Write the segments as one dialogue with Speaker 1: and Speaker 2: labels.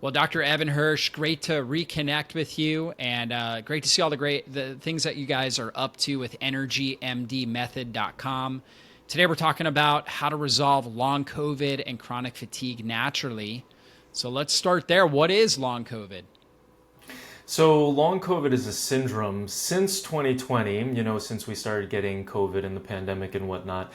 Speaker 1: Well, Dr. Evan Hirsch, great to reconnect with you, and great to see all the things that you guys are up to with EnergyMD.com. Today, we're talking about how to resolve long COVID and chronic fatigue naturally. So let's start there. What is long COVID?
Speaker 2: So, long COVID is a syndrome since 2020, since we started getting COVID and the pandemic and whatnot.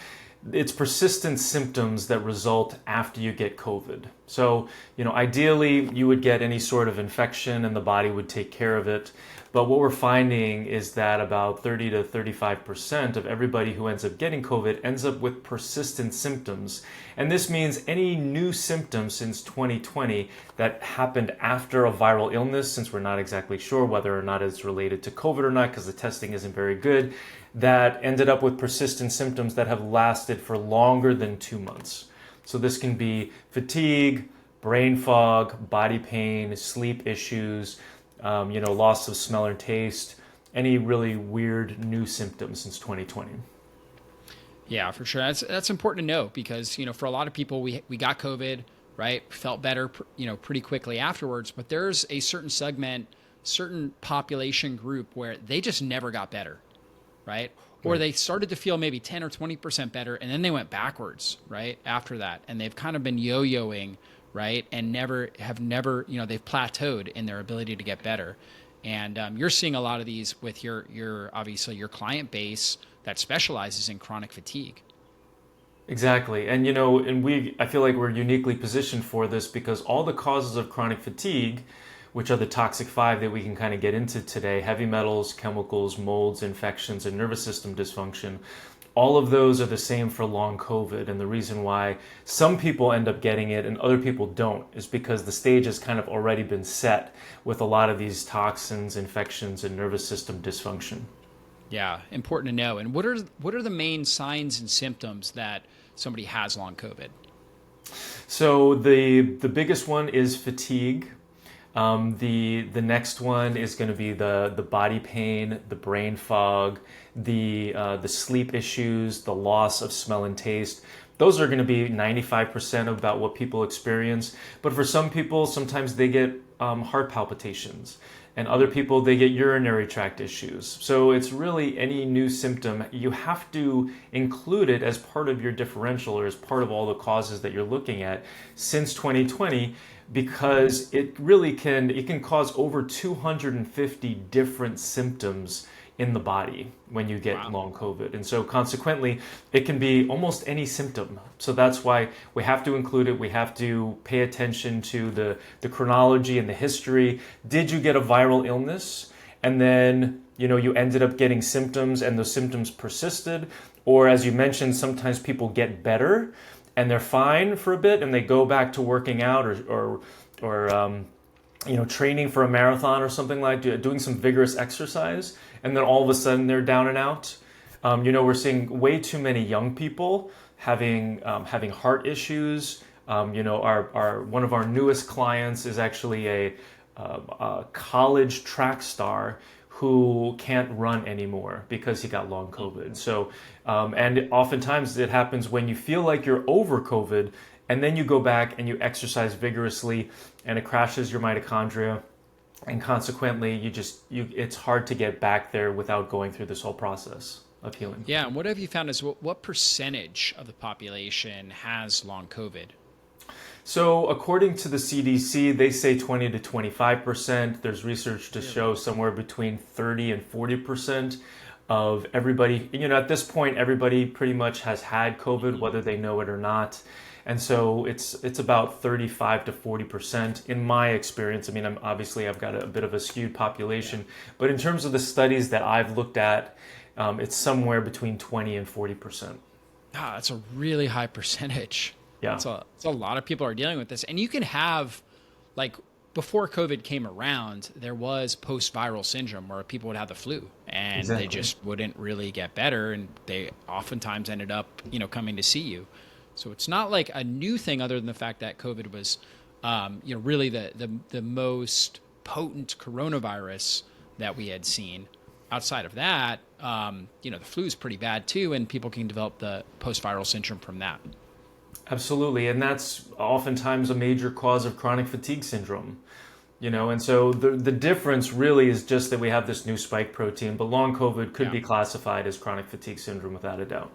Speaker 2: It's persistent symptoms that result after you get COVID. So, ideally, you would get any sort of infection and the body would take care of it. But what we're finding is that about 30 to 35% of everybody who ends up getting COVID ends up with persistent symptoms. And this means any new symptoms since 2020 that happened after a viral illness, since we're not exactly sure whether or not it's related to COVID or not because the testing isn't very good, that ended up with persistent symptoms that have lasted for longer than 2 months. So this can be fatigue, brain fog, body pain, sleep issues, loss of smell or taste, any really weird new symptoms since 2020.
Speaker 1: Yeah, for sure. That's important to know because for a lot of people, we got COVID, right? Felt better, pretty quickly afterwards. But there's a certain segment, certain population group where they just never got better, right? Or
Speaker 2: Right.
Speaker 1: they started to feel maybe 10 or 20% better, and then they went backwards, right? After that, and they've kind of been yo-yoing, right? And never, they've plateaued in their ability to get better. And you're seeing a lot of these with your obviously your client base that specializes in chronic fatigue.
Speaker 2: Exactly. And I feel like we're uniquely positioned for this because all the causes of chronic fatigue, which are the toxic five that we can kind of get into today, heavy metals, chemicals, molds, infections, and nervous system dysfunction, all of those are the same for long COVID. And the reason why some people end up getting it and other people don't is because the stage has kind of already been set with a lot of these toxins, infections, and nervous system dysfunction.
Speaker 1: Yeah, important to know. And what are the main signs and symptoms that somebody has long COVID?
Speaker 2: So the biggest one is fatigue. The next one is going to be the body pain, the brain fog, the sleep issues, the loss of smell and taste. Those are going to be 95% about what people experience. But for some people, sometimes they get heart palpitations. And other people, they get urinary tract issues. So it's really any new symptom, you have to include it as part of your differential or as part of all the causes that you're looking at since 2020 because it can cause over 250 different symptoms in the body when you get
Speaker 1: Wow.
Speaker 2: long COVID. And so consequently, it can be almost any symptom. So that's why we have to include it. We have to pay attention to the chronology and the history. Did you get a viral illness? And then, you ended up getting symptoms and those symptoms persisted. Or as you mentioned, sometimes people get better and they're fine for a bit and they go back to working out or training for a marathon or something like doing some vigorous exercise, and then all of a sudden they're down and out. We're seeing way too many young people having heart issues. Our one of our newest clients is actually a college track star who can't run anymore because he got long COVID. So, and oftentimes it happens when you feel like you're over COVID and then you go back and you exercise vigorously and it crashes your mitochondria and consequently it's hard to get back there without going through this whole process of healing.
Speaker 1: Yeah, and what have you found is what percentage of the population has long COVID?
Speaker 2: So according to the CDC, they say 20 to 25%. There's research to
Speaker 1: Really?
Speaker 2: show somewhere between 30 and 40% of everybody. At this point, everybody pretty much has had COVID, whether they know it or not. And so it's about 35 to 40% in my experience. I mean, I've got a bit of a skewed
Speaker 1: Yeah.
Speaker 2: population, but in terms of the studies that I've looked at, it's somewhere between 20 and 40%.
Speaker 1: Ah, that's a really high percentage.
Speaker 2: Yeah.
Speaker 1: That's a lot of people are dealing with this. And you can have like before COVID came around, there was post-viral syndrome where people would have the flu and they
Speaker 2: Exactly.
Speaker 1: just wouldn't really get better and they oftentimes ended up, coming to see you. So it's not like a new thing other than the fact that COVID was really the most potent coronavirus that we had seen. Outside of that, the flu is pretty bad too, and people can develop the post-viral syndrome from that.
Speaker 2: Absolutely. And that's oftentimes a major cause of chronic fatigue syndrome. And so the difference really is just that we have this new spike protein, but long COVID could
Speaker 1: Yeah.
Speaker 2: be classified as chronic fatigue syndrome without a doubt.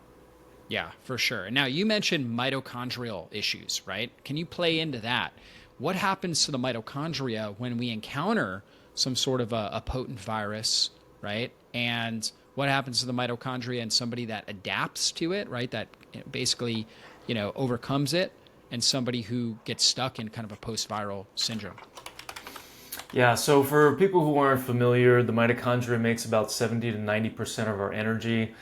Speaker 1: Yeah, for sure. And now you mentioned mitochondrial issues, right? Can you play into that? What happens to the mitochondria when we encounter some sort of a potent virus, right? And what happens to the mitochondria in somebody that adapts to it, right? That basically, overcomes it, and somebody who gets stuck in kind of a post-viral syndrome.
Speaker 2: Yeah, so for people who aren't familiar, the mitochondria makes about 70 to 90% of our energy,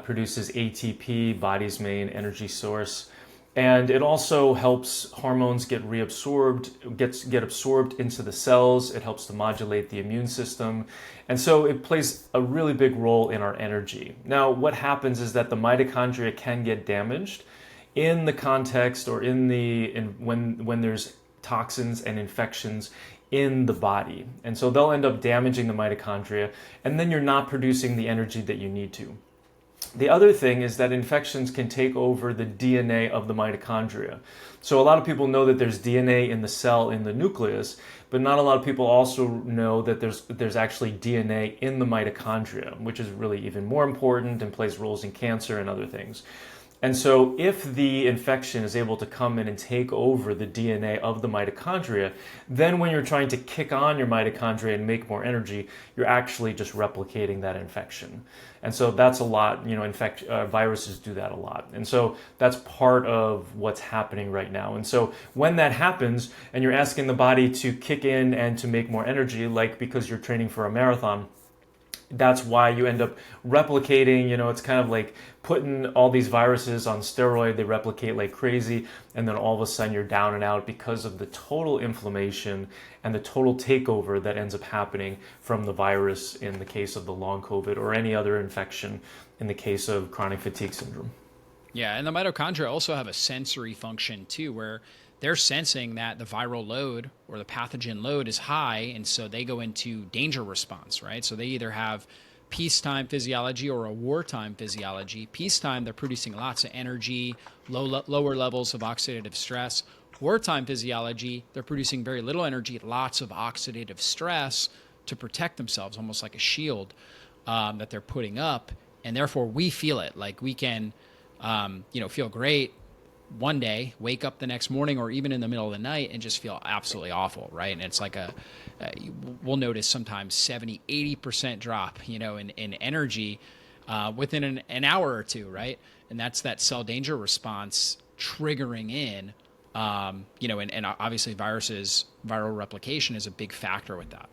Speaker 2: produces ATP, body's main energy source. And it also helps hormones get reabsorbed, get absorbed into the cells. It helps to modulate the immune system. And so it plays a really big role in our energy. Now, what happens is that the mitochondria can get damaged in the context or when there's toxins and infections in the body. And so they'll end up damaging the mitochondria, and then you're not producing the energy that you need to. The other thing is that infections can take over the DNA of the mitochondria. So a lot of people know that there's DNA in the cell in the nucleus, but not a lot of people also know that there's actually DNA in the mitochondria, which is really even more important and plays roles in cancer and other things. And so if the infection is able to come in and take over the DNA of the mitochondria, then when you're trying to kick on your mitochondria and make more energy, you're actually just replicating that infection. And so that's a lot, viruses do that a lot. And so that's part of what's happening right now. And so when that happens and you're asking the body to kick in and to make more energy, like because you're training for a marathon, that's why you end up replicating. It's kind of like putting all these viruses on steroid. They replicate like crazy, and then all of a sudden you're down and out because of the total inflammation and the total takeover that ends up happening from the virus in the case of the long COVID, or any other infection in the case of chronic fatigue syndrome.
Speaker 1: Yeah, and the mitochondria also have a sensory function too, where they're sensing that the viral load or the pathogen load is high, and so they go into danger response, right? So they either have peacetime physiology or a wartime physiology. Peacetime, they're producing lots of energy, lower levels of oxidative stress. Wartime physiology, they're producing very little energy, lots of oxidative stress to protect themselves, almost like a shield that they're putting up. And therefore, we feel it. Like we can, feel great one day, wake up the next morning or even in the middle of the night and just feel absolutely awful, right? And it's like we'll notice sometimes 70, 80% drop, in energy within an hour or two, right? And that's that cell danger response triggering in, and obviously viral replication is a big factor with that.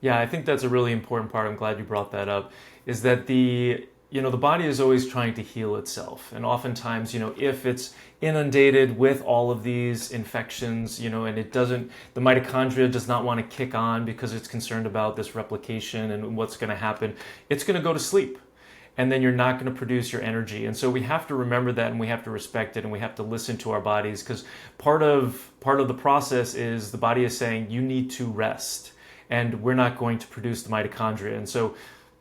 Speaker 2: Yeah, I think that's a really important part. I'm glad you brought that up, is that the body is always trying to heal itself. And oftentimes, if it's inundated with all of these infections, and the mitochondria does not want to kick on because it's concerned about this replication and what's going to happen, it's going to go to sleep. And then you're not going to produce your energy. And so we have to remember that, and we have to respect it, and we have to listen to our bodies, because part of the process is the body is saying you need to rest, and we're not going to produce the mitochondria. And so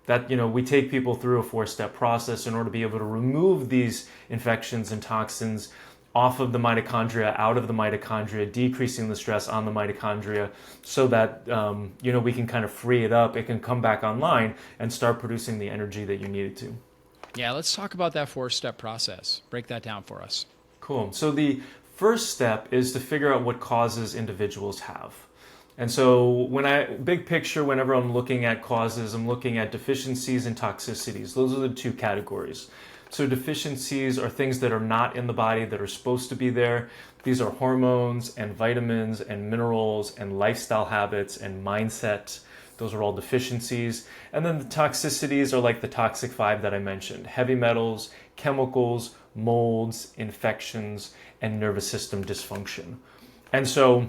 Speaker 2: that, we take people through a 4-step process in order to be able to remove these infections and toxins off of the mitochondria, out of the mitochondria, decreasing the stress on the mitochondria, so that we can kind of free it up. It can come back online and start producing the energy that you need it to.
Speaker 1: Yeah, let's talk about that 4-step process. Break that down for us.
Speaker 2: Cool. So the first step is to figure out what causes individuals have. And so big picture, whenever I'm looking at causes, I'm looking at deficiencies and toxicities. Those are the two categories. So deficiencies are things that are not in the body that are supposed to be there. These are hormones and vitamins and minerals and lifestyle habits and mindset. Those are all deficiencies. And then the toxicities are like the toxic 5 that I mentioned: heavy metals, chemicals, molds, infections, and nervous system dysfunction. And so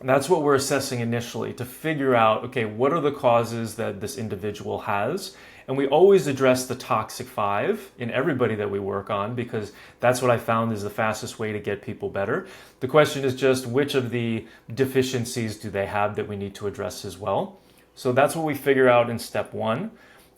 Speaker 2: that's what we're assessing initially, to figure out, okay, what are the causes that this individual has? And we always address the toxic 5 in everybody that we work on, because that's what I found is the fastest way to get people better. The question is just, which of the deficiencies do they have that we need to address as well? So that's what we figure out in step 1.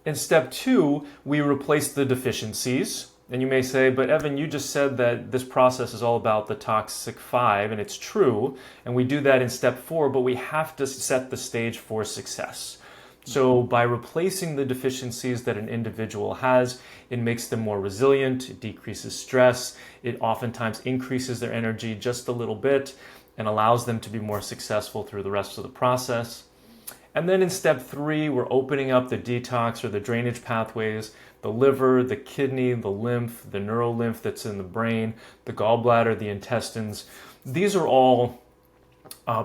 Speaker 2: In step 2, we replace the deficiencies And you may say, but Evan, you just said that this process is all about the toxic 5, and it's true, and we do that in step 4, but we have to set the stage for success. So by replacing the deficiencies that an individual has, it makes them more resilient, it decreases stress, it oftentimes increases their energy just a little bit and allows them to be more successful through the rest of the process. And then in step 3, we're opening up the detox or the drainage pathways, the liver, the kidney, the lymph, the neurolymph that's in the brain, the gallbladder, the intestines. These are all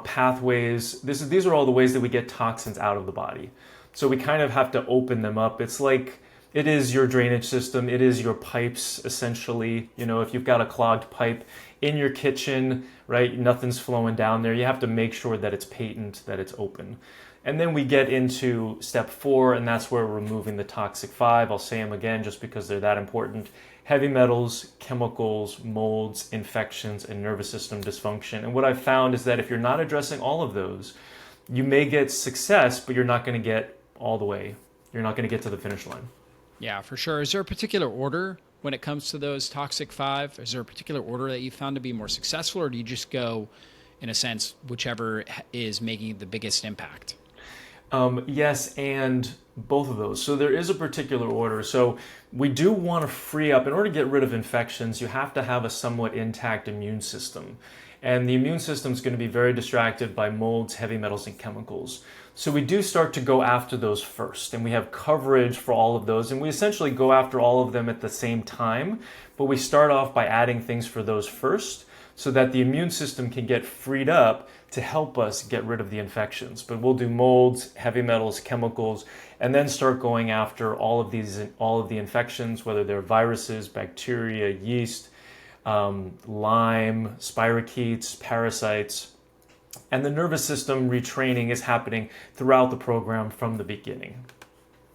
Speaker 2: pathways. These are all the ways that we get toxins out of the body. So we kind of have to open them up. It's like, it is your drainage system. It is your pipes, essentially. You know, if you've got a clogged pipe in your kitchen, right, nothing's flowing down there. You have to make sure that it's patent, that it's open. And then we get into step 4, and that's where we're removing the toxic 5. I'll say them again just because they're that important. Heavy metals, chemicals, molds, infections, and nervous system dysfunction. And what I've found is that if you're not addressing all of those, you may get success, but you're not going to get all the way. You're not going to get to the finish line.
Speaker 1: Yeah, for sure. Is there a particular order when it comes to those toxic 5? Is there a particular order that you found to be more successful, or do you just go, in a sense, whichever is making the biggest impact?
Speaker 2: Yes, and both of those. So there is a particular order. So we do want to free up, in order to get rid of infections, you have to have a somewhat intact immune system. And the immune system is going to be very distracted by molds, heavy metals, and chemicals. So we do start to go after those first, and we have coverage for all of those. And we essentially go after all of them at the same time, but we start off by adding things for those first so that the immune system can get freed up to help us get rid of the infections. But we'll do molds, heavy metals, chemicals, and then start going after all of the infections, whether they're viruses, bacteria, yeast, Lyme, spirochetes, parasites. And the nervous system retraining is happening throughout the program from the beginning.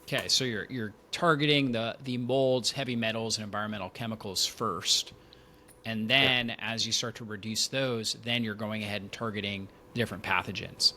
Speaker 1: Okay, so you're targeting the molds, heavy metals, and environmental chemicals first. And then as you start to reduce those, then you're going ahead and targeting different pathogens.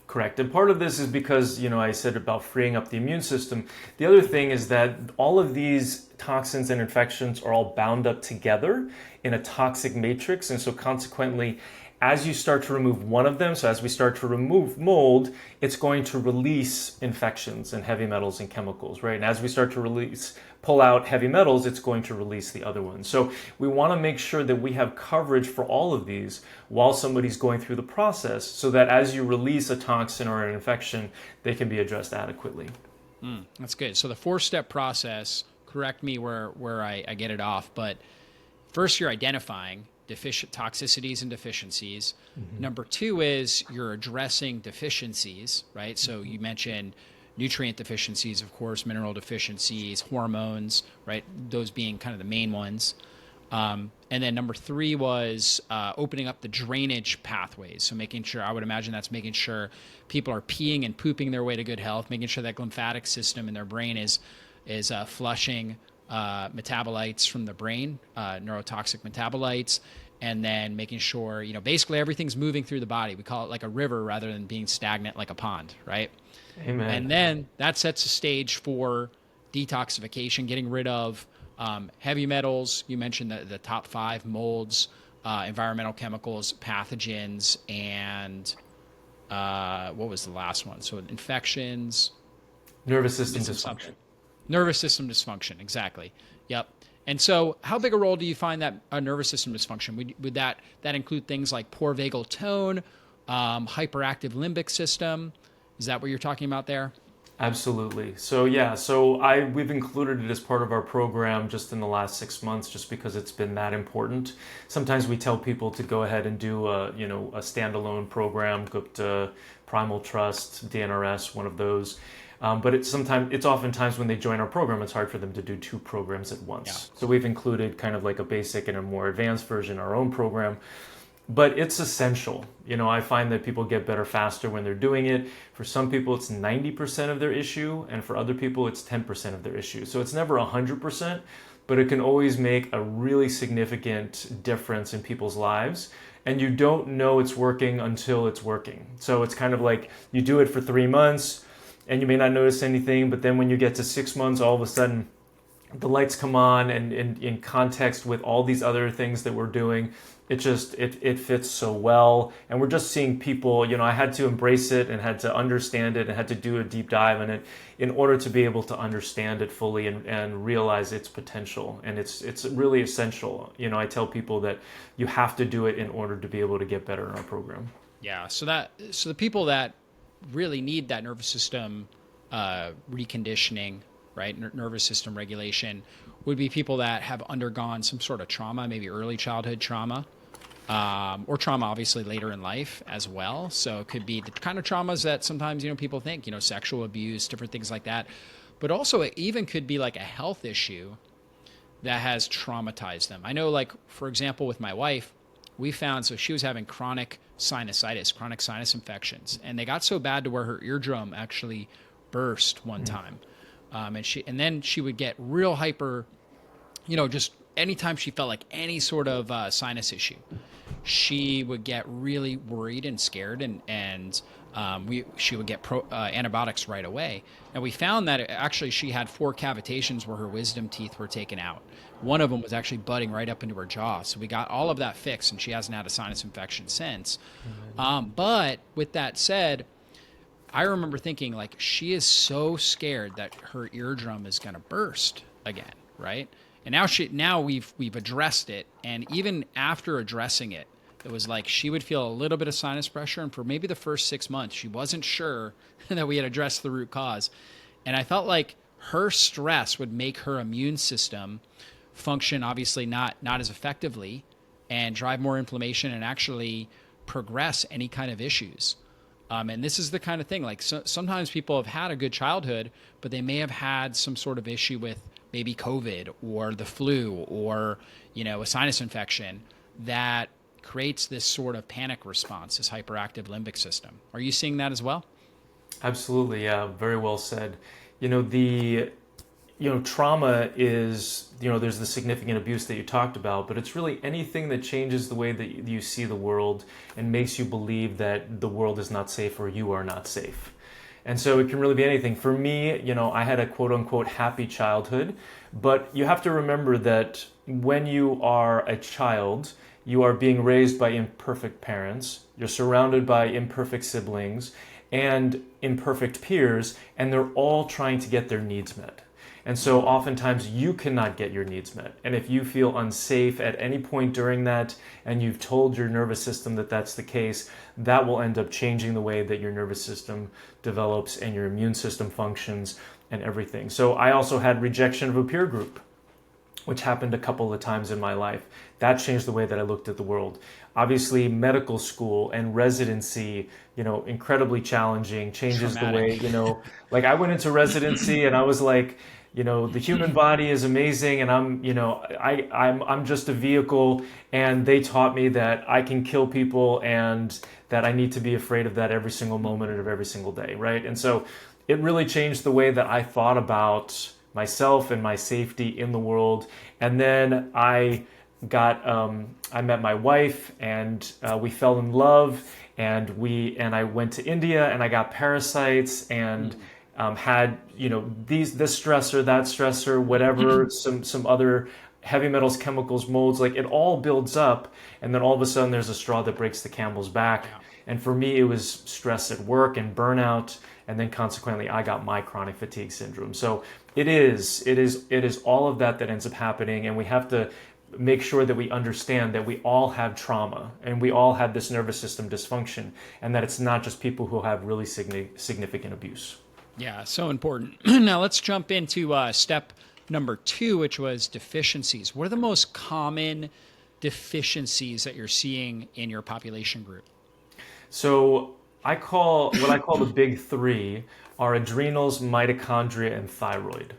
Speaker 2: Correct. And part of this is because, I said about freeing up the immune system. The other thing is that all of these toxins and infections are all bound up together in a toxic matrix. And so consequently, as you start to remove one of them, so as we start to remove mold, it's going to release infections and heavy metals and chemicals, right? And as we start to pull out heavy metals, it's going to release the other ones. So we want to make sure that we have coverage for all of these while somebody's going through the process, so that as you release a toxin or an infection, they can be addressed adequately.
Speaker 1: That's good. So the 4-step process, correct me where I get it off, but first you're identifying deficient toxicities and deficiencies. Mm-hmm. Number 2 is you're addressing deficiencies, right? So you mentioned nutrient deficiencies, of course, mineral deficiencies, hormones, right? Those being kind of the main ones. And then number 3 was opening up the drainage pathways. So I would imagine that's making sure people are peeing and pooping their way to good health, making sure that lymphatic system in their brain is flushing metabolites from the brain, neurotoxic metabolites, and then making sure, basically everything's moving through the body. We call it like a river rather than being stagnant like a pond, right?
Speaker 2: Amen.
Speaker 1: And then that sets the stage for detoxification, getting rid of heavy metals. You mentioned the top 5: molds, environmental chemicals, pathogens, and what was the last one? So infections.
Speaker 2: Nervous system dysfunction.
Speaker 1: Nervous system dysfunction, exactly. Yep. And so how big a role do you find that nervous system dysfunction? Would that include things like poor vagal tone, hyperactive limbic system? Is that what you're talking about there?
Speaker 2: Absolutely. So we've included it as part of our program just in the last 6 months, just because it's been that important. Sometimes we tell people to go ahead and do a standalone program, Gupta, Primal Trust, DNRS, one of those. But it's oftentimes when they join our program, it's hard for them to do 2 programs at once. Yeah. So we've included kind of like a basic and a more advanced version in our own program. But it's essential. I find that people get better faster when they're doing it. For some people, it's 90% of their issue, and for other people, it's 10% of their issue. So it's never 100%, but it can always make a really significant difference in people's lives. And you don't know it's working until it's working. So it's kind of like you do it for 3 months, and you may not notice anything, but then when you get to 6 months, all of a sudden, the lights come on, and in context with all these other things that we're doing, it fits so well. And we're just seeing people, I had to embrace it and had to understand it and had to do a deep dive in it in order to be able to understand it fully and realize its potential. And it's really essential. I tell people that you have to do it in order to be able to get better in our program.
Speaker 1: Yeah. So the people that really need that nervous system reconditioning, right? Nervous system regulation would be people that have undergone some sort of trauma, maybe early childhood trauma, or trauma obviously later in life as well. So it could be the kind of traumas that sometimes, people think, sexual abuse, different things like that. But also it even could be like a health issue that has traumatized them. I know, like, for example, with my wife, we found, so she was having chronic sinusitis, chronic sinus infections, and they got so bad to where her eardrum actually burst one time. And then she would get real hyper, just anytime she felt like any sort of sinus issue, she would get really worried and scared, and she would get antibiotics right away. And we found that actually she had 4 cavitations where her wisdom teeth were taken out. One of them was actually budding right up into her jaw. So we got all of that fixed, and she hasn't had a sinus infection since. But with that said, I remember thinking, like, she is so scared that her eardrum is going to burst again, right? And now we've addressed it, and even after addressing it, it was like she would feel a little bit of sinus pressure, and for maybe the first 6 months, she wasn't sure that we had addressed the root cause. And I felt like her stress would make her immune system function obviously not as effectively, and drive more inflammation and actually progress any kind of issues. And this is the kind of thing, like, sometimes people have had a good childhood, but they may have had some sort of issue with maybe COVID or the flu or, a sinus infection that creates this sort of panic response, this hyperactive limbic system. Are you seeing that as well?
Speaker 2: Absolutely, yeah, very well said. Trauma is, there's the significant abuse that you talked about, but it's really anything that changes the way that you see the world and makes you believe that the world is not safe or you are not safe. And so it can really be anything. For me, I had a quote unquote happy childhood, but you have to remember that when you are a child, you are being raised by imperfect parents, you're surrounded by imperfect siblings and imperfect peers, and they're all trying to get their needs met. And so oftentimes you cannot get your needs met. And if you feel unsafe at any point during that, and you've told your nervous system that that's the case, that will end up changing the way that your nervous system develops and your immune system functions and everything. So I also had rejection of a peer group, which happened a couple of times in my life. That changed the way that I looked at the world. Obviously, medical school and residency, incredibly challenging, changes
Speaker 1: Traumatic.
Speaker 2: the way, like I went into residency and I was like, the human body is amazing, and I'm just a vehicle, and they taught me that I can kill people and that I need to be afraid of that every single moment of every single day, right? And so it really changed the way that I thought about myself and my safety in the world. And then I met my wife, and we fell in love, and I went to India, and I got parasites, and had this stressor, that stressor, whatever, some other heavy metals, chemicals, molds, like it all builds up, and then all of a sudden there's a straw that breaks the camel's back.
Speaker 1: Yeah.
Speaker 2: And for me, it was stress at work and burnout, and then consequently I got my chronic fatigue syndrome. So it is all of that ends up happening, and we have to make sure that we understand that we all have trauma and we all have this nervous system dysfunction, and that it's not just people who have really significant abuse.
Speaker 1: Yeah, so important. Now let's jump into step number 2, which was deficiencies. What are the most common deficiencies that you're seeing in your population group?
Speaker 2: So what I call the big 3 are adrenals, mitochondria, and thyroid.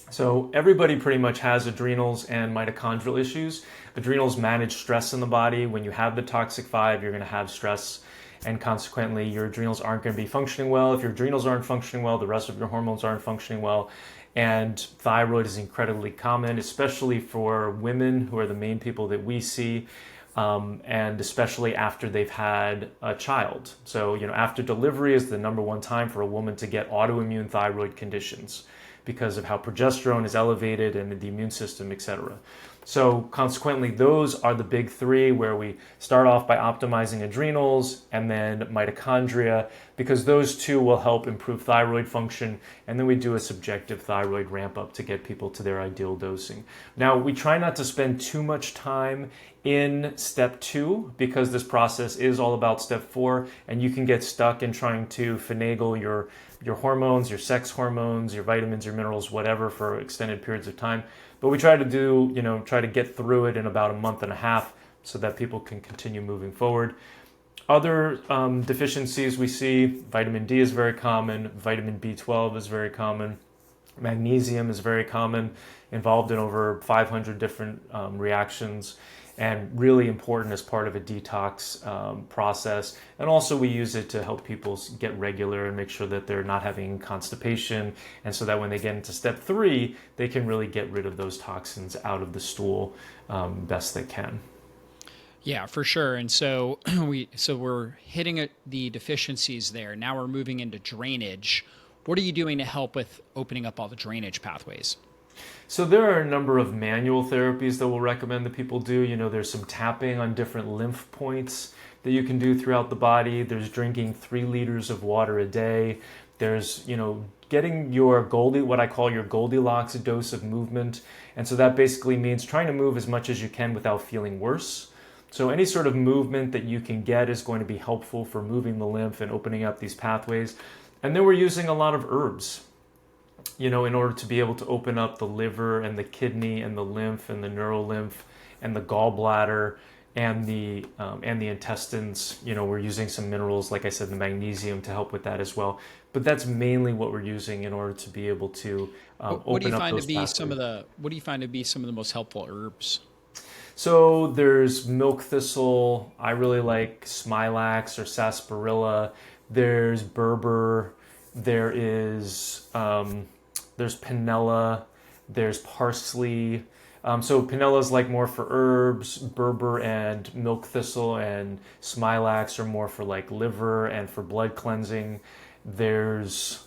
Speaker 2: So everybody pretty much has adrenals and mitochondrial issues. Adrenals manage stress in the body. When you have the toxic 5, you're going to have stress, and consequently your adrenals aren't going to be functioning well. If your adrenals aren't functioning well, the rest of your hormones aren't functioning well. And thyroid is incredibly common, especially for women, who are the main people that we see, and especially after they've had a child. So, after delivery is the number 1 time for a woman to get autoimmune thyroid conditions, because of how progesterone is elevated and the immune system, etc. So consequently, those are the big three, where we start off by optimizing adrenals and then mitochondria, because those two will help improve thyroid function. And then we do a subjective thyroid ramp up to get people to their ideal dosing. Now, we try not to spend too much time in step 2, because this process is all about step 4, and you can get stuck in trying to finagle your hormones, your sex hormones, your vitamins, your minerals, whatever, for extended periods of time. But we try to get through it in about a month and a half so that people can continue moving forward. Other deficiencies we see: vitamin D is very common, vitamin B12 is very common, magnesium is very common, involved in over 500 different reactions, and really important as part of a detox process. And also we use it to help people get regular and make sure that they're not having constipation, and so that when they get into step 3, they can really get rid of those toxins out of the stool best they can.
Speaker 1: Yeah, for sure. And so we're hitting the deficiencies there. Now we're moving into drainage. What are you doing to help with opening up all the drainage pathways?
Speaker 2: So there are a number of manual therapies that we'll recommend that people do. There's some tapping on different lymph points that you can do throughout the body. There's drinking 3 liters of water a day. There's, getting your what I call your Goldilocks dose of movement. And so that basically means trying to move as much as you can without feeling worse. So any sort of movement that you can get is going to be helpful for moving the lymph and opening up these pathways. And then we're using a lot of herbs, in order to be able to open up the liver and the kidney and the lymph and the neurolymph and the gallbladder and the intestines. We're using some minerals, like I said, the magnesium, to help with that as well. But that's mainly what we're using in order to be able to
Speaker 1: What do you
Speaker 2: open up
Speaker 1: find to
Speaker 2: those
Speaker 1: be some
Speaker 2: pathways.
Speaker 1: of the what do you find to be some of the most helpful herbs?
Speaker 2: So there's milk thistle. I really like smilax or sarsaparilla. There's berber. There's panella. There's parsley. So panella is like more for herbs. Berber and milk thistle and smilax are more for like liver and for blood cleansing. There's,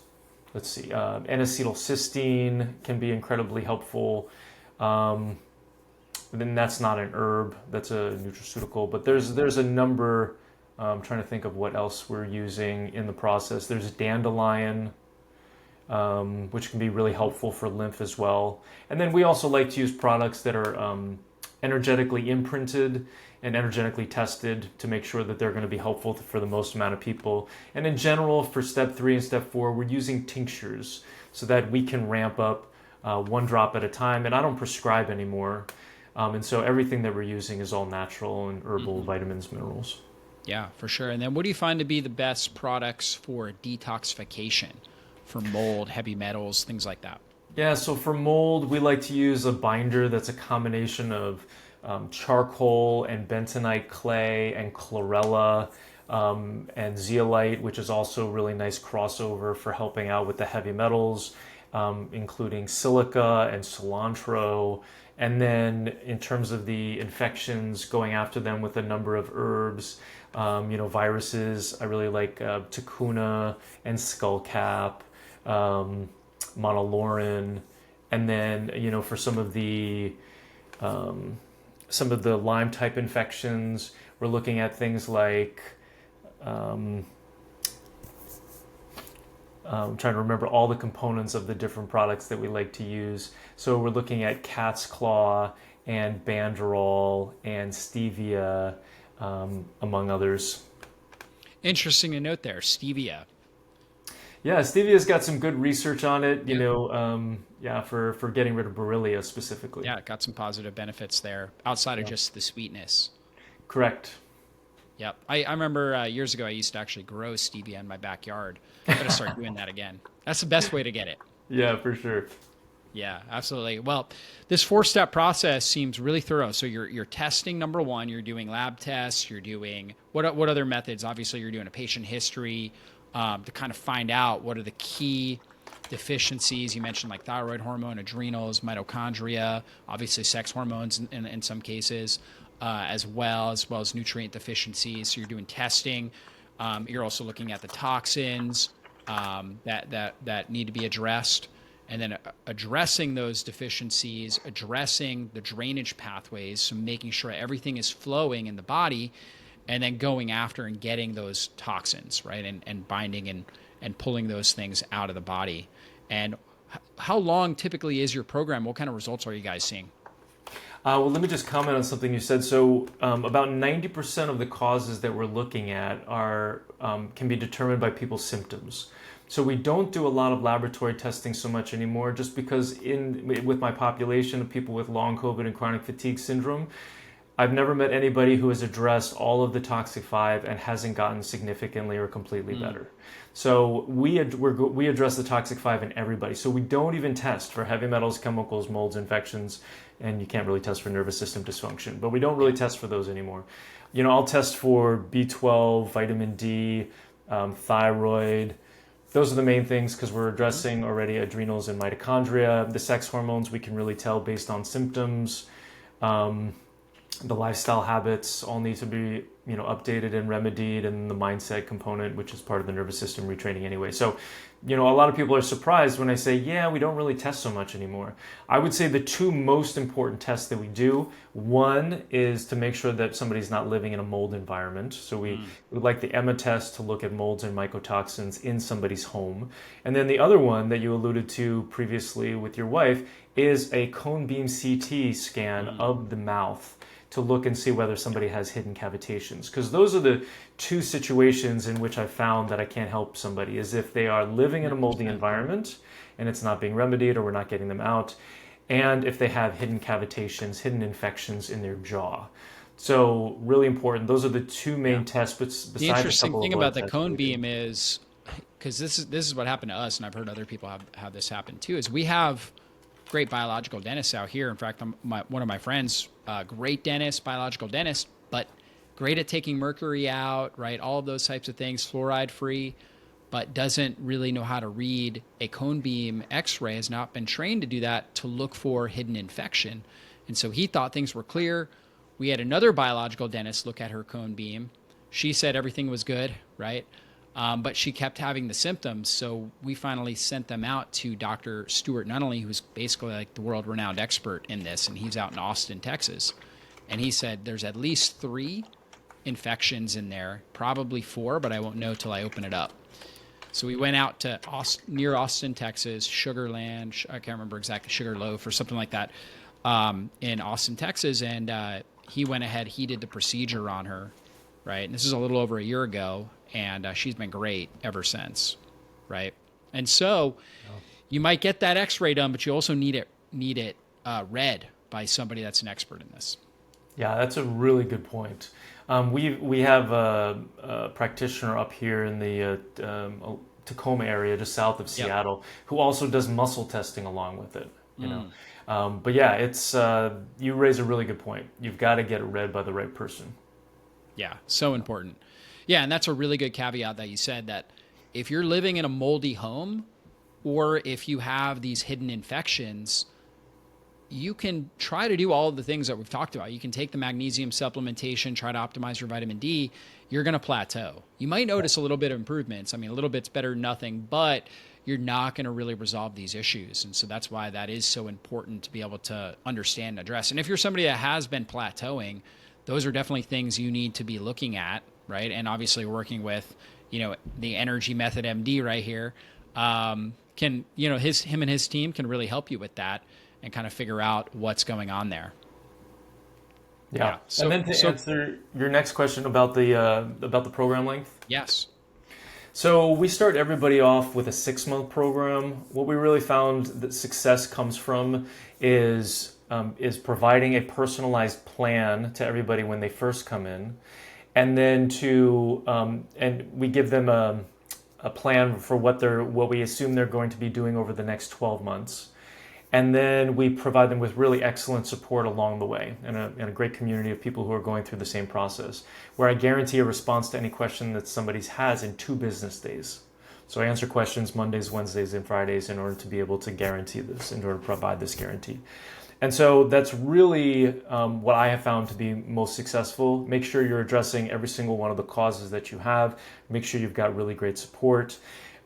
Speaker 2: let's see, N-acetylcysteine can be incredibly helpful. Um, then that's not an herb, that's a nutraceutical. But there's a number. I'm trying to think of what else we're using in the process. There's dandelion, which can be really helpful for lymph as well. And then we also like to use products that are energetically imprinted and energetically tested to make sure that they're going to be helpful for the most amount of people. And in general, for step 3 and step 4, we're using tinctures so that we can ramp up 1 drop at a time. And I don't prescribe anymore. And so everything that we're using is all natural and herbal vitamins, minerals.
Speaker 1: Yeah, for sure. And then what do you find to be the best products for detoxification, for mold, heavy metals, things like that?
Speaker 2: Yeah, so for mold, we like to use a binder that's a combination of charcoal and bentonite clay and chlorella, and zeolite, which is also a really nice crossover for helping out with the heavy metals, including silica and cilantro. And then in terms of the infections, going after them with a number of herbs, viruses, I really like ticuna and skullcap, monolaurin. And then, for some of the Lyme type infections, we're looking at things like, I'm trying to remember all the components of the different products that we like to use. So we're looking at cat's claw and banderol and stevia, among others.
Speaker 1: Interesting to note there, stevia.
Speaker 2: Yeah, stevia's got some good research on it,
Speaker 1: Yep.
Speaker 2: for getting rid of Borrelia specifically.
Speaker 1: Yeah, it got some positive benefits there outside of
Speaker 2: Yeah.
Speaker 1: just the sweetness.
Speaker 2: Correct.
Speaker 1: Yep. I remember years ago I used to actually grow stevia in my backyard. Got to start doing that again. That's the best way to get it.
Speaker 2: Yeah, for sure.
Speaker 1: Yeah, absolutely. Well, this 4-step process seems really thorough. So you're testing, number 1, you're doing lab tests, you're doing what other methods? Obviously, you're doing a patient history to kind of find out what are the key deficiencies. You mentioned like thyroid hormone, adrenals, mitochondria, obviously sex hormones in some cases, as well as nutrient deficiencies. So you're doing testing. You're also looking at the toxins that need to be addressed. and then addressing those deficiencies, addressing the drainage pathways, so making sure everything is flowing in the body, and then going after and getting those toxins, right? And binding and pulling those things out of the body. And how long typically is your program? What kind of results are you guys seeing?
Speaker 2: Well, let me just comment on something you said. So, about 90% of the causes that we're looking at are can be determined by people's symptoms. So we don't do a lot of laboratory testing so much anymore, just because with my population of people with long COVID and chronic fatigue syndrome, I've never met anybody who has addressed all of the toxic 5 and hasn't gotten significantly or completely better. So we address the toxic 5 in everybody. So we don't even test for heavy metals, chemicals, molds, infections, and you can't really test for nervous system dysfunction. But we don't really test for those anymore. I'll test for B12, vitamin D, thyroid. Those are the main things, because we're addressing already adrenals and mitochondria. The sex hormones we can really tell based on symptoms. The lifestyle habits all need to be updated and remedied, and the mindset component, which is part of the nervous system retraining anyway. So a lot of people are surprised when I say, yeah, we don't really test so much anymore. I would say the two most important tests that we do, one is to make sure that somebody's not living in a mold environment. So we would like the EMA test to look at molds and mycotoxins in somebody's home. And then the other one that you alluded to previously with your wife is a cone beam CT scan of the mouth, to look and see whether somebody has hidden cavitations. Because those are the two situations in which I found that I can't help somebody, is if they are living in a moldy environment and it's not being remedied, or we're not getting them out, and if they have hidden cavitations, hidden infections in their jaw. So really important. Those are the two main tests. But besides,
Speaker 1: The interesting thing about the cone beam is, because this is what happened to us, and I've heard other people have this happen too, is we have great biological dentists out here. In fact, one of my friends, great dentist, biological dentist, but great at taking mercury out, right? All of those types of things, fluoride free, but doesn't really know how to read a cone beam x-ray, has not been trained to do that, to look for hidden infection. And so he thought things were clear. We had another biological dentist look at her cone beam. She said everything was good, right? But she kept having the symptoms. So we finally sent them out to Dr. Stuart Nunnally, who's basically like the world-renowned expert in this. And he's out in Austin, Texas. And he said there's at least 3 infections in there, probably 4, but I won't know till I open it up. So we went out to near Austin, Texas, Sugar Land, I can't remember exactly, Sugar Loaf or something like that, in Austin, Texas. And he went ahead, he did the procedure on her, right? And this is a little over a year ago. And she's been great ever since, right? And so you might get that x-ray done, but you also need it read by somebody that's an expert in this.
Speaker 2: Yeah, that's a really good point. We have a practitioner up here in the Tacoma area, just south of Seattle, who also does muscle testing along with it. But yeah, it's you raise a really good point. You've got to get it read by the right person.
Speaker 1: Yeah, so important. Yeah, and that's a really good caveat that you said, that if you're living in a moldy home, or if you have these hidden infections, you can try to do all of the things that we've talked about. You can take the magnesium supplementation, try to optimize your vitamin D. You're going to plateau. You might notice a little bit of improvements. I mean, a little bit's better than nothing, but you're not going to really resolve these issues. And so that's why that is so important to be able to understand and address. And if you're somebody that has been plateauing, those are definitely things you need to be looking at, right? And obviously working with, the Energy Method MD right here, him and his team can really help you with that and kind of figure out what's going on there.
Speaker 2: Yeah. So, and then to answer your next question about the program length.
Speaker 1: Yes.
Speaker 2: So we start everybody off with a 6-month program. What we really found that success comes from is providing a personalized plan to everybody when they first come in, and then and we give them a plan for what we assume they're going to be doing over the next 12 months. And then we provide them with really excellent support along the way, and a great community of people who are going through the same process, where I guarantee a response to any question that somebody has in 2 business days. So I answer questions Mondays, Wednesdays, and Fridays in order to be able to guarantee this, in order to provide this guarantee. And so that's really what I have found to be most successful. Make sure you're addressing every single one of the causes that you have. Make sure you've got really great support.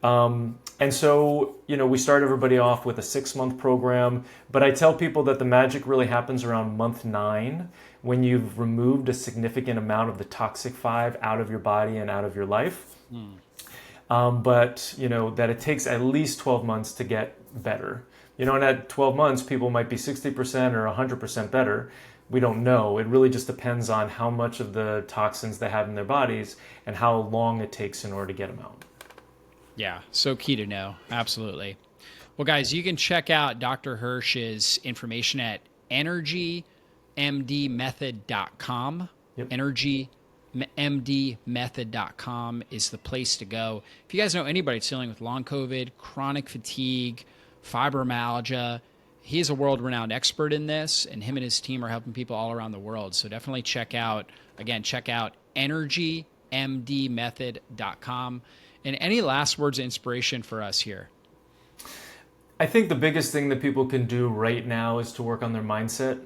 Speaker 2: And so, we start everybody off with a 6-month program, but I tell people that the magic really happens around month 9 when you've removed a significant amount of the toxic 5 out of your body and out of your life. But, that it takes at least 12 months to get better. And at 12 months, people might be 60% or 100% better. We don't know. It really just depends on how much of the toxins they have in their bodies and how long it takes in order to get them out.
Speaker 1: Yeah, so key to know. Absolutely. Well, guys, you can check out Dr. Hirsch's information at EnergyMDmethod.com.
Speaker 2: Yep.
Speaker 1: EnergyMDmethod.com is the place to go. If you guys know anybody that's dealing with long COVID, chronic fatigue, fibromyalgia, he's a world-renowned expert in this, and him and his team are helping people all around the world. So definitely check out EnergyMDmethod.com. And any last words of inspiration for us here?
Speaker 2: I think the biggest thing that people can do right now is to work on their mindset.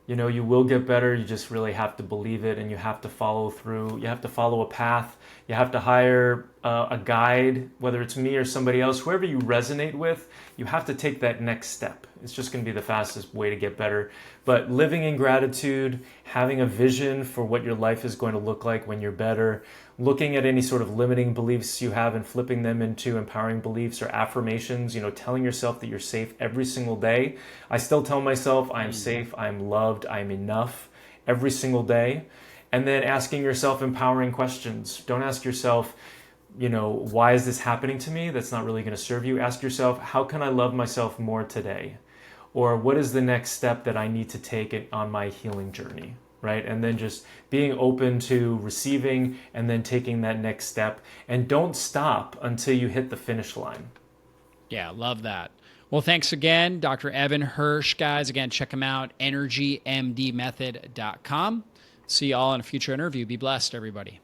Speaker 2: You will get better. You just really have to believe it, and you have to follow through. You have to follow a path. You have to hire a guide, whether it's me or somebody else, whoever you resonate with. You have to take that next step. It's just going to be the fastest way to get better. But living in gratitude, having a vision for what your life is going to look like when you're better, looking at any sort of limiting beliefs you have and flipping them into empowering beliefs or affirmations, telling yourself that you're safe every single day. I still tell myself I'm safe, I'm loved, I'm enough every single day. And then asking yourself empowering questions. Don't ask yourself, why is this happening to me? That's not really going to serve you. Ask yourself, how can I love myself more today? Or what is the next step that I need to take on my healing journey? Right? And then just being open to receiving and then taking that next step. And don't stop until you hit the finish line.
Speaker 1: Yeah, love that. Well, thanks again, Dr. Evan Hirsch, guys. Again, check him out, EnergyMDmethod.com. See you all in a future interview. Be blessed, everybody.